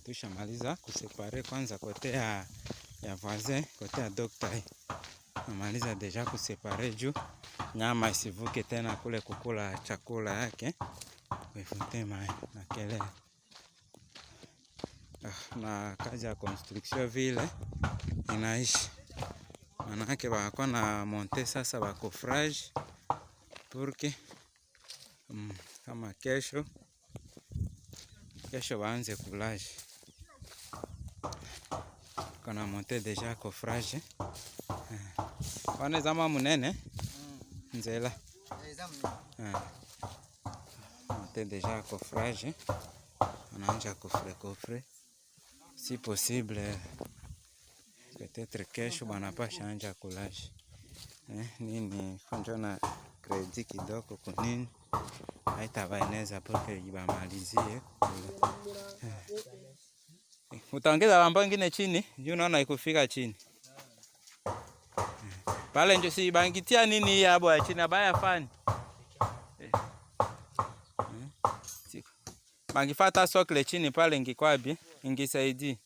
Tushamaliza kusepare kwanza kote ya voisin, kote ya doctor. Namaliza deja kusepare juu nyama isivuke tena kule kukula chakula yake. Wefute na kelele. Na kazi ya construction vile inaishi. Manake wako na monte sasa wa coffrage purke kama kesho waanze kulaje. Kana monte deja coffrage. Wane zama munene nzela. Monte deja coffrage. Anaanja coffre. Si possible peut-être kesho banapasha anja kulaje. Nini konjo na kredi kidogo kunini haitabaeneza porque ibamalizie. Utaongeza wambo ingine chini, juu naona ikufika chini. Pale njo si bangitia nini hii abo ya chini abaya fani. Bangifata sokle chini pale ngikwabi, ingisaidi.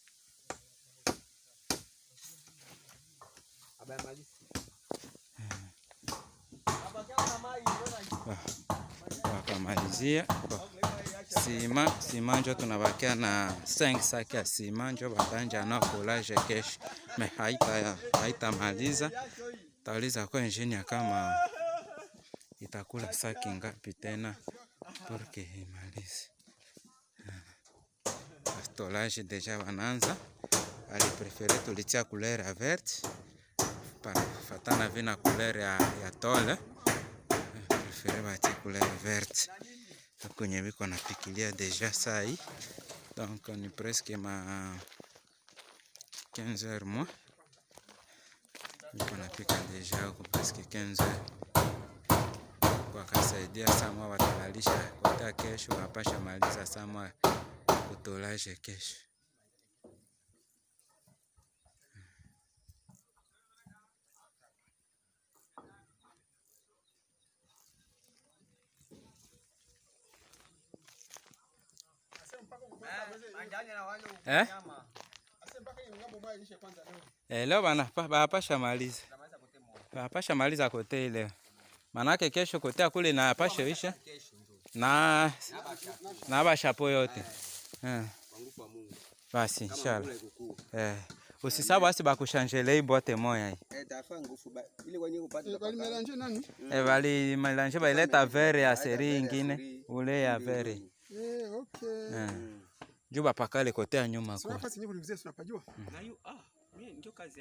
Wakamalizia. Sima njo tunabakia na 5 saki ya sima njo batanja na kulaje kesho. Me haitamaliza. Tauliza kwa engineer kama itakula saki ngapi tena porque imalize. Stolage deja wanaanza. Ali prefere tulitia couleur ya verte. Fatana vina couleur ya tole. Prefere bati couleur verte. Kwenye biko napikilia deja sai. Donc ni presque ma 15 heures moi. Biko napika deja huko presque 15 heures. Kwa kasaidia samwa watalalisha kota kesho wapasha maliza samwa kutolaje kesho. Leo banapasha maliza. Banapasha maliza kote leo. Manake kesho kote kule na pasha isha. Na bashapo yote. Basi inshallah. Usisahau basi bakushanjele bote moya hii. Bali melange baileta vere ya seri ingine, ule ya vere. Okay. Juba pakale kote nyuma kwa. Sasa nafasi nyingi ulizia tunapajua. Mimi ndio kazi